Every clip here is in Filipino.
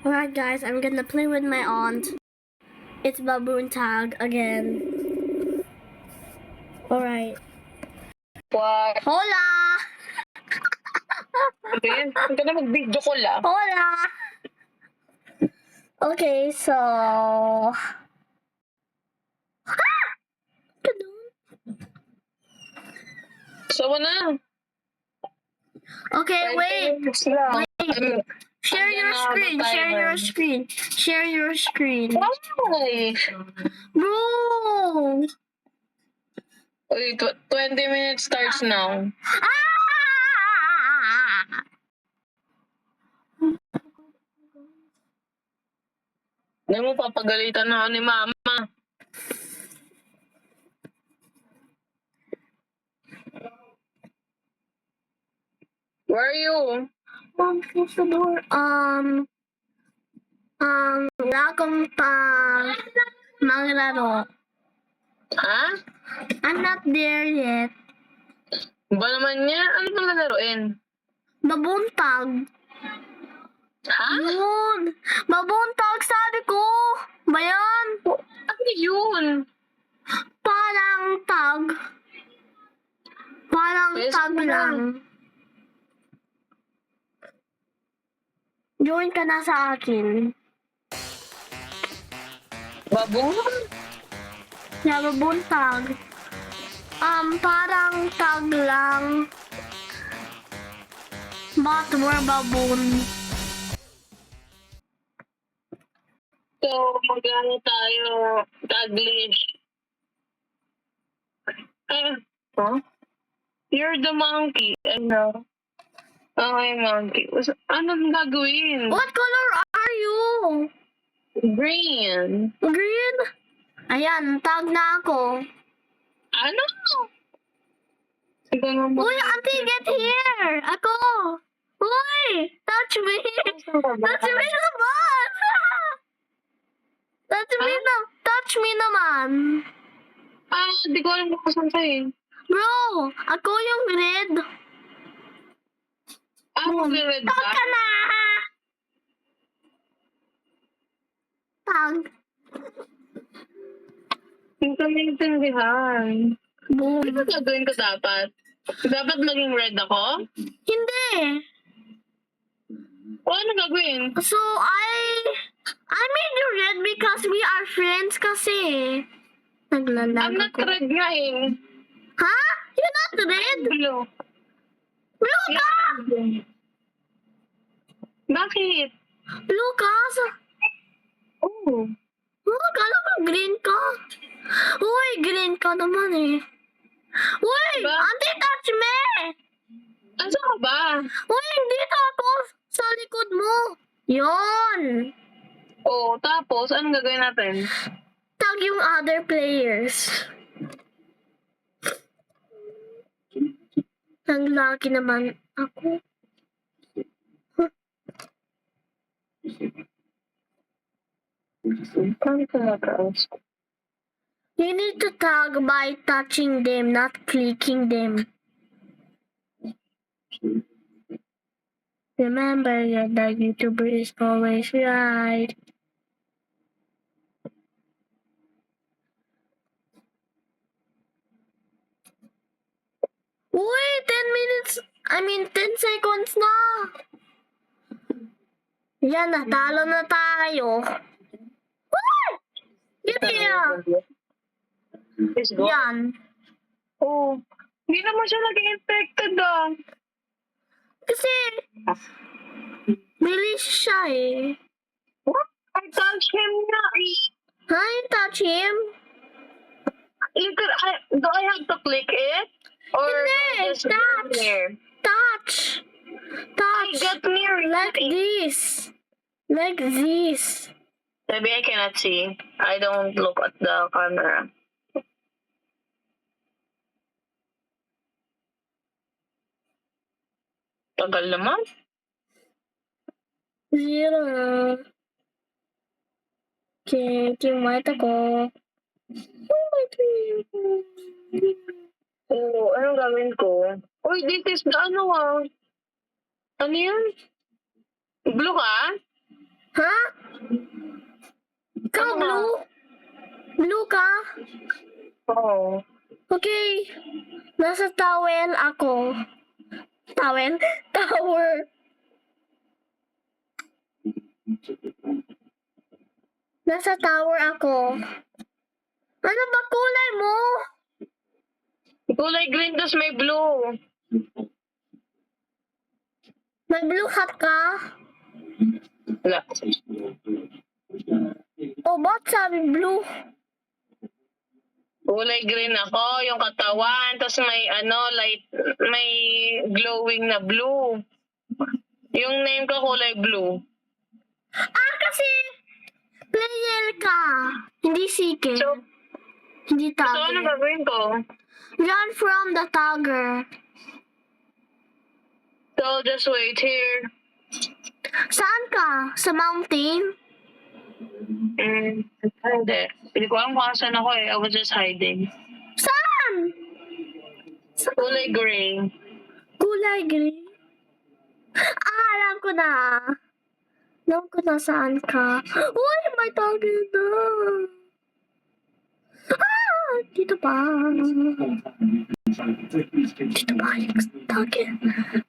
Alright guys, I'm gonna play with my aunt. It's baboon tag again. Alright. What? Hola! Okay, ang ganda mag-video call ah. Hola! Okay, so... So, na. Okay, wait! Wait. Share your screen, share your screen. Share your screen. Why? Bro! Wait, 20 minutes starts now. Ah! Hindi mo papagalitan na ako ni Mama. Where are you? Mom, close the door. Wala akong maglaro. Ha? I'm not there yet. Ba naman niya? Ano pang lalaroin? Babuntag. Ha? Yun. Babuntag, sabi ko. Ba yan? Ano yun? Parang tag. Parang Yes, tag ma'am. lang. Join ka na sa akin. Babong? Yeah, babuntag. Parang tag lang. But we're baboon. So, mag-ano tayo? Taglish. Huh? You're the monkey. I know. Okay, monkey. Anong gagawin? What color are you? Green. Green? Ayan, tag na ako. Ano? Sige nga mo. Uy, auntie, get here! Ako! Uy! Touch me! Touch me naman! Touch me naman! Di ko alam kung saan tayo. Bro, ako yung red. Mag-red Tag ka? ka na! Tag. Hindi ko maintindihan. Boom. Ano gagawin ko dapat? Dapat maging red ako? Hindi. O ano gagawin? So, I made you red because we are friends kasi. Naglalag I'm not ako. red nga eh. Ha? You're not red? Blue. Blue ka! Bakit? Blue ka? Oh. Oh, kala ko green ka. Uy, green ka naman eh. Uy, Diba? auntie, touch me! Asa ka ba? Uy, dito ako sa likod mo. Yon. Oh, tapos anong gagawin natin? Tag yung other players. Ang lucky naman ako. Paano ko mataas? You need to tag by touching them, not clicking them. Remember that the YouTuber is always right. Uy, 10 seconds na. Yan, natalo na tayo. Uy! Get here. Let's go. Yan. Oh. Hindi naman siya naging infected ah. Kasi, bilis siya eh. What? I touched him na eh. Hi, touch him. Do I have to click it? Or Hindi, just touch. near? Touch. I Touch. got near Like this. Like this. Maybe I cannot see. I don't look at the camera. Tagal naman. 0. Okay, team white ako. Oo, anong gagawin ko? Uy, this is the ano ah. Ano yun? Blue ka? Ha? Ikaw, Ano ba? blue? Blue ka? Oo. Okay. Nasa towel ako. Towel? Tower. Nasa tower ako. Ano ba kulay mo? Kulay green, tas may blue. May blue hat ka? Wala. O ba't sabi blue? Kulay green ako, yung katawan, tas may light, may glowing na blue. Yung name ko kulay blue. Ah, kasi player ka. Hindi seeker. So, Hindi so ano tagger. gagawin ko? Run from the tagger. So, just wait here. Saan ka? Sa mountain? Hindi. Hindi ko alam kung saan ako eh. I was just hiding. Saan? Kulay gray. Kulay green? Ah, alam ko na. Alam ko na saan ka. Uy, may tagger na. Ah, dito pa. Dito pa yung tagger.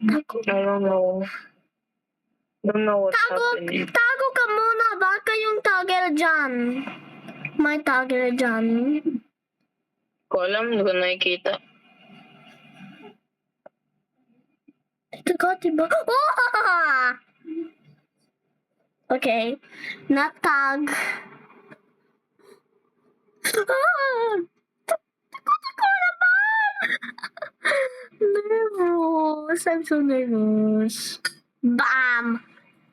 Tago. I don't know. Don't know what's happening. Tago ka muna. Baka yung tagger dyan. May tagger dyan. Ko alam, hindi ko nakikita. Dito ka, diba? Oh! Okay. Not tag. Ah! Takot naman! Nervous. I'm so nervous. Bam!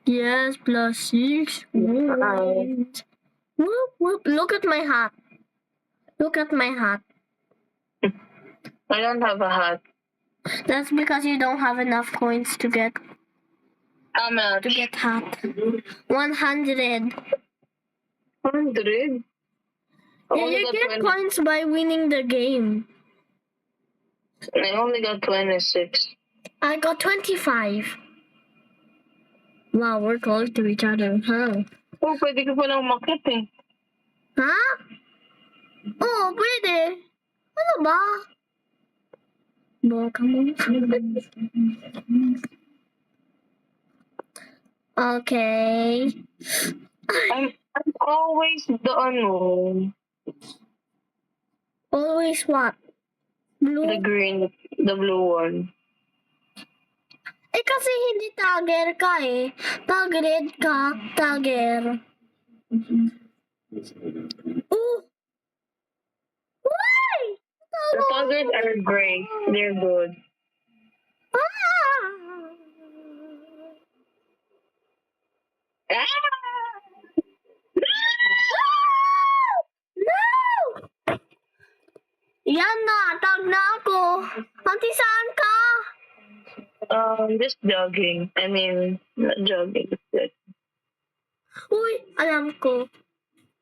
Yes, +6. Wait. Whoop, whoop. Look at my hat. Look at my hat. I don't have a hat. That's because you don't have enough coins to get How much? hat. 100. 100? Yeah, you get coins by winning the game. I only got 26. I got 25. Wow, we're close to each other, huh? Oh, pwede ko palang umakyat eh. Ha? Oh, pwede. Ano ba? Baka mo. Okay. I'm always the Always what? Blue? the green, the blue one. Eh, kasi hindi tagger ka eh. Taggered ka, tagger. Oh! Why? The taggers are gray. They're good. Ah! Ah! No! Yan na, tag na ako. Auntie, saan ka? Just jogging. I mean, not jogging. But Uy, alam ko.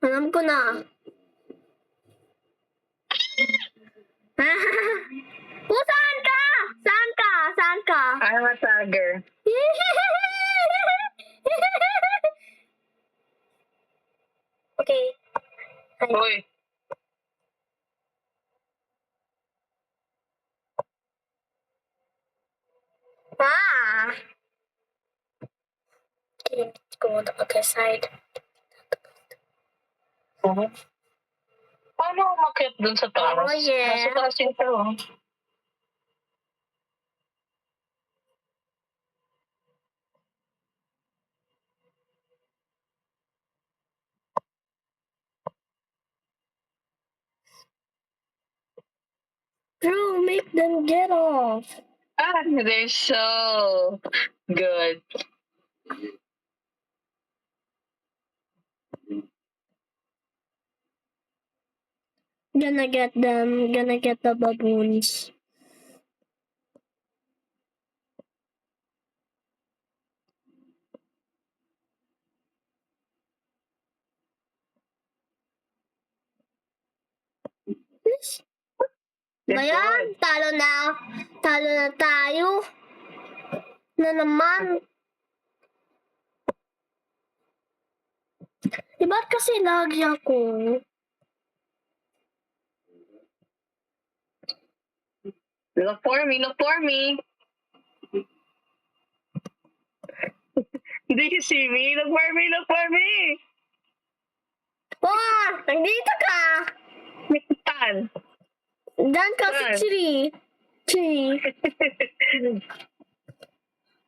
Alam ko na. Oh, saan ka? Saan ka? Saan ka? I'm a tagger. Okay. Hoy, Ah! Okay, let's go on the other side. paano umakyat dun sa taas? Oh, yeah. Nasa taas yung tao. Drew, make them get off. Ah, they're so good. Gonna get them. Gonna get the baboons. They're Bayan, good. talo na. Talo na tayo. Na naman. Ba't kasi lagi ako? Look for me, look for me. Do you see me? Look for me, look for me. Oh, nandito ka! Tan. Diyan ka sa Saan? tree. Tree.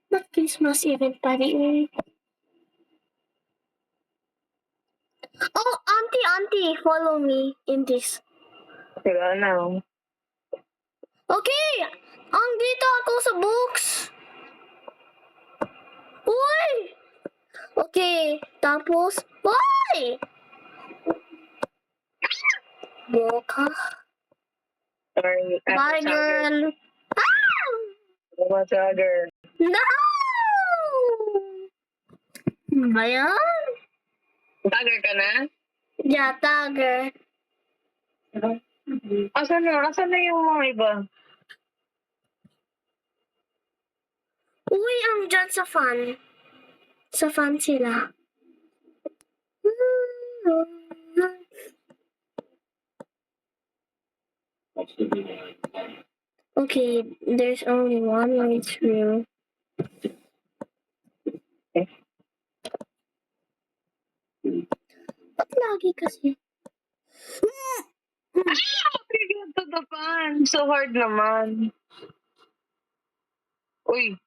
Ba't Christmas event pa rin? Oh, auntie, follow me in this. Wala na. Okay, dito ako sa books. Uy! Okay, tapos, uy! Boka. Sorry. Bye, girl. Ah! I'm a tagger. No! Ba yan? Tagger ka na? Yeah, tagger. Asan na? Asan na yung mga iba? Uy, dyan sa fan. Sa fan sila. Okay, there's only one way through. Ba't lagi kasi? Bigyan to the fan. So hard naman. Uy.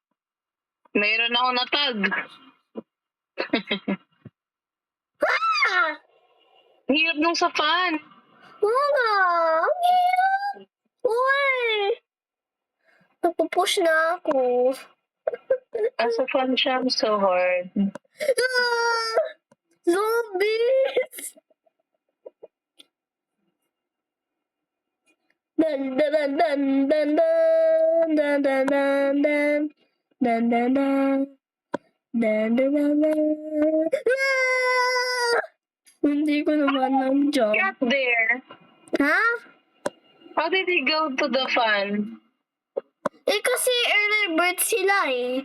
Mayroon ako na tag. Ah! Hirap nung sa fan. Wala! Ang hirap! Uy! Napupush na ako. Sa fan siya, so hard. Ah! Zombies! Dun dun dun dun dun dun dun dun dun dun dun dun dun dun dun dun dun. Ah! Hindi ko naman ng job. Got there. Ha? How did he go to the fan? Kasi early birds sila eh.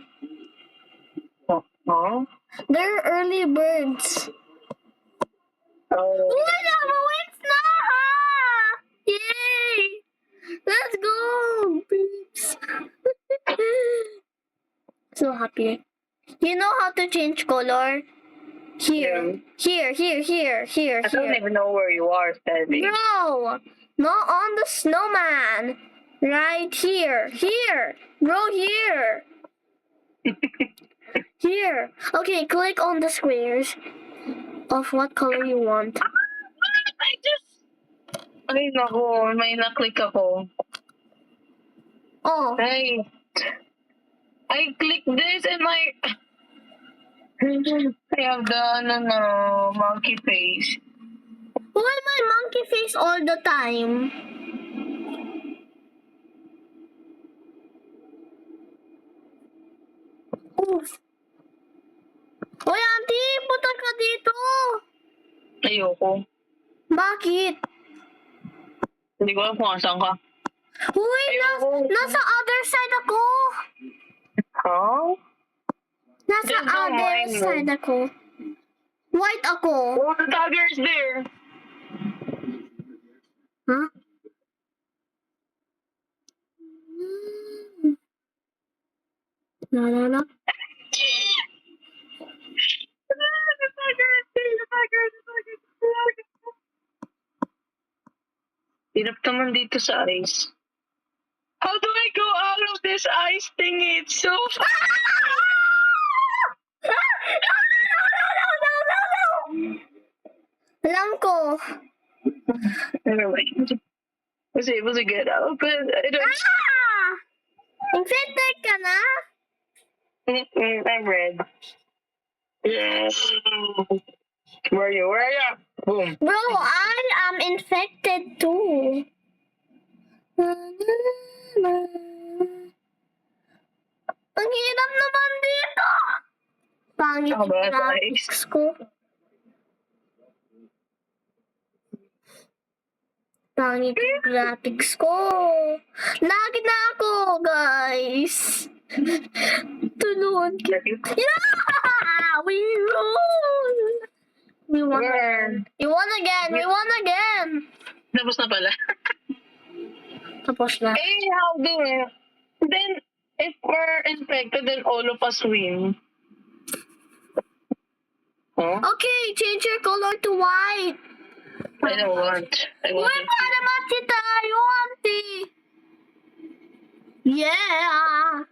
Oh? They're early birds. Oh. Wala mo wins na! Yay! Let's go! Peeps! So happy. You know how to change color? Here. Here. I don't even know where you are, Stevie. No! Not on the snowman. Right here. Here. Bro, here. Here. Okay, click on the squares of what color you want. Ay, naku. May naklik ako. Oh. Hey. I clicked this and I have the monkey face. Why my monkey face all the time? Oof. Hoy, auntie, punta ka dito. Ayoko. Bakit? Hindi ko alam kung asan ka. Uy, Ayoko. nasa other side ako. Huh? Nasa Then don't other mind me. side ako. White ako. Oh, the tiger is there. Huh? La. The tiger is there. The tiger. Hirap naman dito sa ice. How do I go out of this ice thing? It's so far. Alam ko. Anyway, was able to get out, but I don't. Ah! Infected ka na? I'm red. Yeah. Where are you? Boom. Bro, I am infected too. Ang hirap naman dito. Pangit Ako yung ba, graphics ko. Pangit yung graphics ko. Lagi na ako, guys. Tulungan kita. Yeah! We roll! We won Girl. again. We won again. We won again. Tapos na pala. Tapos na. Eh, how do it? Then, if we're infected, then all of us win. Huh? Okay, change your color to white. I don't want. I want Uy, para mati tayo, auntie. Yeah.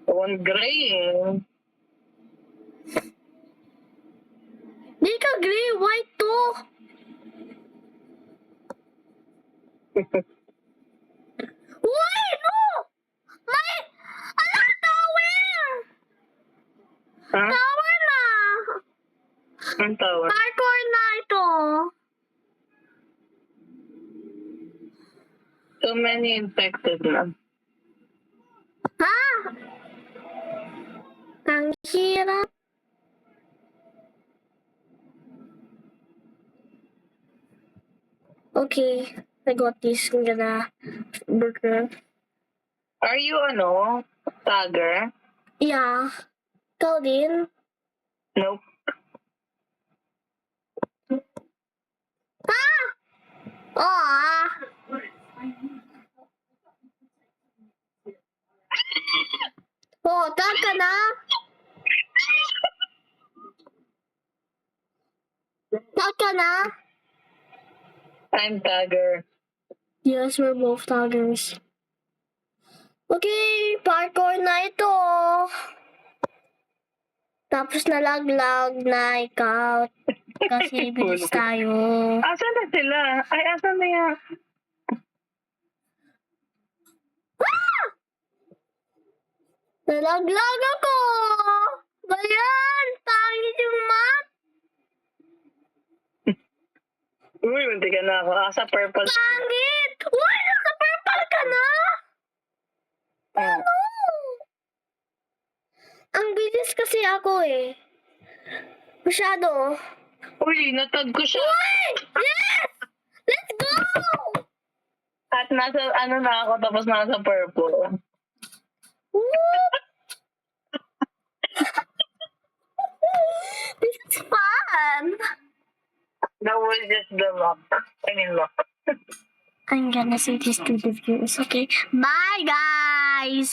I want gray. Di ka gray, white to. Uy, no! May... Ala, tower! Huh? Tower na! Ang tawag. Parkour na ito. So many infected na. Ha? Ang hirap. Okay, I got this. I'm gonna burger. Are you tagger? Yeah. Ikaw din? Nope. Ha? Ah. Oh, tag ka na? Tag ka na? I'm tagger. Yes, we're both taggers. Okay, parkour na ito. Tapos nalaglag na ikaw. Kasi bilis tayo. Asan na sila? Ay, asan na yan? Ah! Nalaglag ako! Bayan! Pangit yung map! Uy, munti ka na ako. Asa purple. Pangit! Uy, nasa purple ka na! Oh. Ano? Ang bilis kasi ako eh. Masyado. Uy, natag ko siya. Uy! Yes! Let's go! At nasa, na ako, tapos nasa purple. Woo! This is fun! That was just the luck. I'm gonna say this to the viewers, okay? Bye, guys!